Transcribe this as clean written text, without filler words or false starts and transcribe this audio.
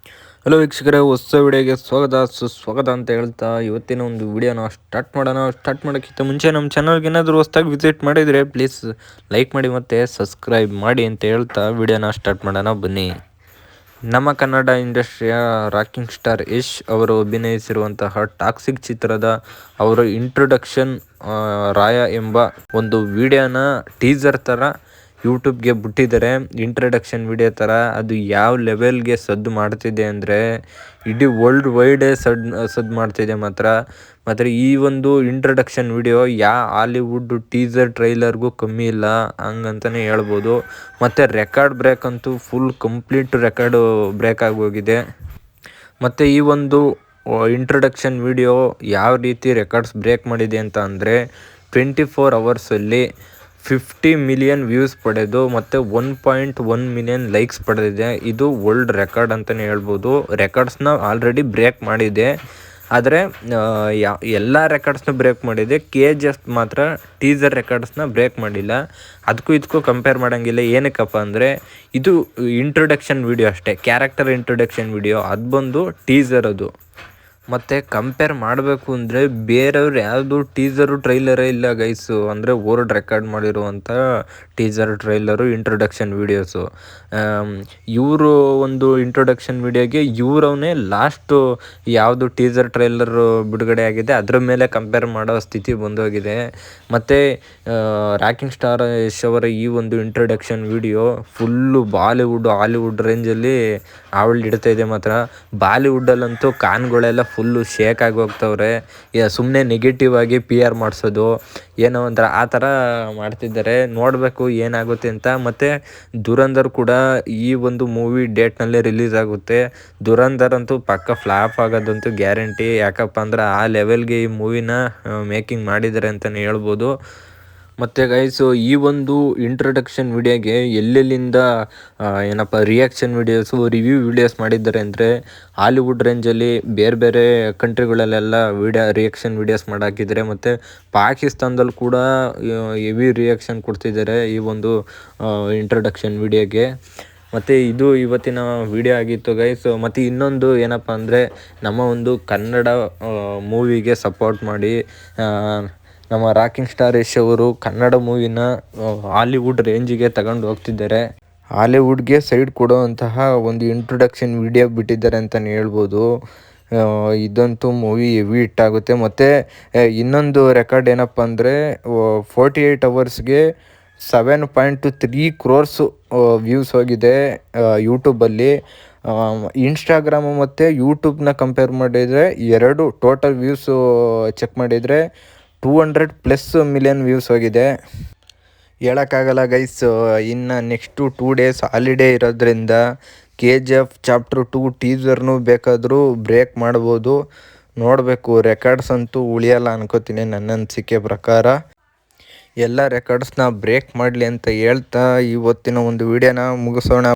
Hello ವೀಕ್ಷಕರೇ, ಹೊಸ ವಿಡಿಯೋಗೆ ಸುಸ್ವಾಗತ ಅಂತ ಹೇಳ್ತಾ ಇವತ್ತಿನ ಒಂದು ವಿಡಿಯೋನ ಸ್ಟಾರ್ಟ್ ಮಾಡೋಕ್ಕಿಂತ ಮುಂಚೆ ನಮ್ಮ ಚಾನಲ್ಗೆ ಏನಾದರೂ ಹೊಸದಾಗಿ ವಿಸಿಟ್ ಮಾಡಿದರೆ ಪ್ಲೀಸ್ ಲೈಕ್ ಮಾಡಿ ಮತ್ತು ಸಬ್ಸ್ಕ್ರೈಬ್ ಮಾಡಿ ಅಂತ ಹೇಳ್ತಾ ವಿಡಿಯೋನ ಸ್ಟಾರ್ಟ್ ಮಾಡೋಣ ಬನ್ನಿ. ನಮ್ಮ ಕನ್ನಡ ಇಂಡಸ್ಟ್ರಿಯ ರಾಕಿಂಗ್ ಸ್ಟಾರ್ ಯಶ್ ಅವರು ಅಭಿನಯಿಸಿರುವಂತಹ ಟಾಕ್ಸಿಕ್ ಚಿತ್ರದ ಅವರ ಇಂಟ್ರೊಡಕ್ಷನ್ ರಾಯ ಎಂಬ ಒಂದು ವಿಡಿಯೋನ ಟೀಸರ್ ಥರ ಯೂಟ್ಯೂಬ್ಗೆ ಬಿಟ್ಟಿದ್ದಾರೆ. ಇಂಟ್ರಡಕ್ಷನ್ ವಿಡಿಯೋ ಥರ ಅದು ಯಾವ ಲೆವೆಲ್ಗೆ ಸದ್ದು ಮಾಡ್ತಿದೆ ಅಂದರೆ ಇಡೀ ವರ್ಲ್ಡ್ ವೈಡೇ ಸದ್ದು ಮಾಡ್ತಿದೆ ಮಾತ್ರ ಈ ಒಂದು ಇಂಟ್ರಡಕ್ಷನ್ ವಿಡಿಯೋ ಹಾಲಿವುಡ್ ಟೀಸರ್ ಟ್ರೈಲರ್ಗೂ ಕಮ್ಮಿ ಇಲ್ಲ ಹಂಗಂತಲೇ ಹೇಳ್ಬೋದು. ಮತ್ತು ರೆಕಾರ್ಡ್ ಬ್ರೇಕ್ ಅಂತೂ ಫುಲ್ ಕಂಪ್ಲೀಟ್ ರೆಕಾರ್ಡು ಬ್ರೇಕ್ ಆಗೋಗಿದೆ. ಮತ್ತು ಈ ಒಂದು ಇಂಟ್ರಡಕ್ಷನ್ ವಿಡಿಯೋ ಯಾವ ರೀತಿ ರೆಕಾರ್ಡ್ಸ್ ಬ್ರೇಕ್ ಮಾಡಿದೆ ಅಂತ ಅಂದರೆ 24 ಅವರ್ಸಲ್ಲಿ 50 ಮಿಲಿಯನ್ ವ್ಯೂಸ್ ಪಡೆದು ಮತ್ತು 1.1 ಮಿಲಿಯನ್ ಲೈಕ್ಸ್ ಪಡೆದಿದೆ. ಇದು ವರ್ಲ್ಡ್ ರೆಕಾರ್ಡ್ ಅಂತಲೇ ಹೇಳ್ಬೋದು. ರೆಕಾರ್ಡ್ಸ್ನ ಆಲ್ರೆಡಿ ಬ್ರೇಕ್ ಮಾಡಿದೆ, ಆದರೆ ಎಲ್ಲ ರೆಕಾರ್ಡ್ಸ್ನ ಬ್ರೇಕ್ ಮಾಡಿದೆ. KGF ಮಾತ್ರ ಟೀಸರ್ ರೆಕಾರ್ಡ್ಸ್ನ ಬ್ರೇಕ್ ಮಾಡಿಲ್ಲ. ಅದಕ್ಕೂ ಇದಕ್ಕೂ ಕಂಪೇರ್ ಮಾಡೋಂಗಿಲ್ಲ. ಏನಕ್ಕಪ್ಪ ಅಂದರೆ ಇದು ಇಂಟ್ರೊಡಕ್ಷನ್ ವಿಡಿಯೋ ಅಷ್ಟೇ, ಕ್ಯಾರೆಕ್ಟರ್ ಇಂಟ್ರೊಡಕ್ಷನ್ ವಿಡಿಯೋ. ಅದು ಬಂದು ಟೀಸರ್ ಅದು. ಮತ್ತು ಕಂಪೇರ್ ಮಾಡಬೇಕು ಅಂದರೆ ಬೇರೆಯವ್ರು ಯಾವುದು ಟೀಸರು ಟ್ರೈಲರೇ ಇಲ್ಲ ಗೈಸು. ಅಂದರೆ ವರ್ಲ್ಡ್ ರೆಕಾರ್ಡ್ ಮಾಡಿರುವಂಥ ಟೀಸರ್ ಟ್ರೈಲರು ಇಂಟ್ರೊಡಕ್ಷನ್ ವೀಡಿಯೋಸು. ಇವರು ಒಂದು ಇಂಟ್ರೊಡಕ್ಷನ್ ವೀಡಿಯೋಗೆ ಇವರವನೇ ಲಾಸ್ಟು ಯಾವುದು ಟೀಸರ್ ಟ್ರೈಲರು ಬಿಡುಗಡೆ ಆಗಿದೆ ಅದರ ಮೇಲೆ ಕಂಪೇರ್ ಮಾಡೋ ಸ್ಥಿತಿ ಬಂದೋಗಿದೆ. ಮತ್ತು ರಾಕಿಂಗ್ ಸ್ಟಾರ್ ಯಶ್ ಅವರ ಈ ಒಂದು ಇಂಟ್ರೊಡಕ್ಷನ್ ವೀಡಿಯೋ ಫುಲ್ಲು ಹಾಲಿವುಡ್ ರೇಂಜಲ್ಲಿ ಇಡ್ತಾಯಿದೆ. ಮಾತ್ರ ಬಾಲಿವುಡ್ಡಲ್ಲಂತೂ ಕಾನ್ಗಳೆಲ್ಲ ಫುಲ್ಲು ಶೇಕ್ ಆಗಿ ಹೋಗ್ತವ್ರೆ. ಸುಮ್ಮನೆ ನೆಗೆಟಿವ್ ಆಗಿ PR ಮಾಡಿಸೋದು ಏನೋ ಒಂಥರ ಆ ಥರ ಮಾಡ್ತಿದ್ದಾರೆ. ನೋಡಬೇಕು ಏನಾಗುತ್ತೆ ಅಂತ. ಮತ್ತು ದುರಂಧರ್ ಕೂಡ ಈ ಒಂದು ಮೂವಿ ಡೇಟ್ನಲ್ಲೇ ರಿಲೀಸ್ ಆಗುತ್ತೆ. ದುರಂಧರ್ ಅಂತೂ ಪಕ್ಕ ಫ್ಲಾಪ್ ಆಗೋದಂತೂ ಗ್ಯಾರಂಟಿ. ಯಾಕಪ್ಪ ಅಂದ್ರೆ ಆ ಲೆವೆಲ್ಗೆ ಈ ಮೂವಿನ ಮೇಕಿಂಗ್ ಮಾಡಿದ್ದಾರೆ ಅಂತಲೇ ಹೇಳ್ಬೋದು. ಮತ್ತು ಗೈಸು ಈ ಒಂದು ಇಂಟ್ರೊಡಕ್ಷನ್ ವಿಡಿಯೋಗೆ ಎಲ್ಲೆಲ್ಲಿಂದ ರಿಯಾಕ್ಷನ್ ವಿಡಿಯೋಸು ರಿವ್ಯೂ ವಿಡಿಯೋಸ್ ಮಾಡಿದ್ದಾರೆ ಅಂದರೆ ಹಾಲಿವುಡ್ ರೇಂಜಲ್ಲಿ ಬೇರೆ ಕಂಟ್ರಿಗಳಲ್ಲೆಲ್ಲ ರಿಯಾಕ್ಷನ್ ವಿಡಿಯೋಸ್ ಮಾಡಾಕಿದ್ದಾರೆ. ಮತ್ತು ಪಾಕಿಸ್ತಾನದಲ್ಲಿ ಕೂಡ ಹೆವಿ ರಿಯಾಕ್ಷನ್ ಕೊಡ್ತಿದ್ದಾರೆ ಈ ಒಂದು ಇಂಟ್ರೊಡಕ್ಷನ್ ವಿಡಿಯೋಗೆ. ಮತ್ತು ಇದು ಇವತ್ತಿನ ವಿಡಿಯೋ ಆಗಿತ್ತು ಗೈಸ್. ಮತ್ತು ಇನ್ನೊಂದು ಏನಪ್ಪ ಅಂದರೆ ನಮ್ಮ ಒಂದು ಕನ್ನಡ ಮೂವಿಗೆ ಸಪೋರ್ಟ್ ಮಾಡಿ. ನಮ್ಮ ರಾಕಿಂಗ್ ಸ್ಟಾರ್ ಯಶ್ ಅವರು ಕನ್ನಡ ಮೂವಿನ ಹಾಲಿವುಡ್ ರೇಂಜಿಗೆ ತಗೊಂಡು ಹೋಗ್ತಿದ್ದಾರೆ. ಹಾಲಿವುಡ್ಗೆ ಸೈಡ್ ಕೊಡುವಂತಹ ಒಂದು ಇಂಟ್ರೊಡಕ್ಷನ್ ವಿಡಿಯೋ ಬಿಟ್ಟಿದ್ದಾರೆ ಅಂತಲೇ ಹೇಳ್ಬೋದು. ಇದಂತೂ ಮೂವಿ ಹೆವಿ ಹಿಟ್ ಆಗುತ್ತೆ. ಮತ್ತು ಇನ್ನೊಂದು ರೆಕಾರ್ಡ್ ಏನಪ್ಪ ಅಂದರೆ 48 ಅವರ್ಸ್ಗೆ 7.3 crores ವ್ಯೂಸ್ ಹೋಗಿದೆ ಯೂಟ್ಯೂಬಲ್ಲಿ. ಇನ್ಸ್ಟಾಗ್ರಾಮು ಮತ್ತು ಯೂಟ್ಯೂಬ್ನ ಕಂಪೇರ್ ಮಾಡಿದರೆ ಎರಡು ಟೋಟಲ್ ವ್ಯೂಸು ಚೆಕ್ ಮಾಡಿದರೆ 200+ ಮಿಲಿಯನ್ ವ್ಯೂಸ್ ಹೋಗಿದೆ. ಹೇಳೋಕ್ಕಾಗಲ್ಲ ಗೈಸ್. ಇನ್ನು ನೆಕ್ಸ್ಟು 2 days ಹಾಲಿಡೇ ಇರೋದ್ರಿಂದ KGF ಚಾಪ್ಟರ್ 2 ಟೀಸರ್ನು ಬೇಕಾದರೂ ಬ್ರೇಕ್ ಮಾಡ್ಬೋದು. ನೋಡಬೇಕು. ರೆಕಾರ್ಡ್ಸ್ ಅಂತೂ ಉಳಿಯಲ್ಲ ಅನ್ಕೋತೀನಿ ನನ್ನ ಅನಿಸಿಕೆ ಪ್ರಕಾರ. ಎಲ್ಲ ರೆಕಾರ್ಡ್ಸ್ನ ಬ್ರೇಕ್ ಮಾಡಲಿ ಅಂತ ಹೇಳ್ತಾ ಇವತ್ತಿನ ಒಂದು ವಿಡಿಯೋನ ಮುಗಿಸೋಣ.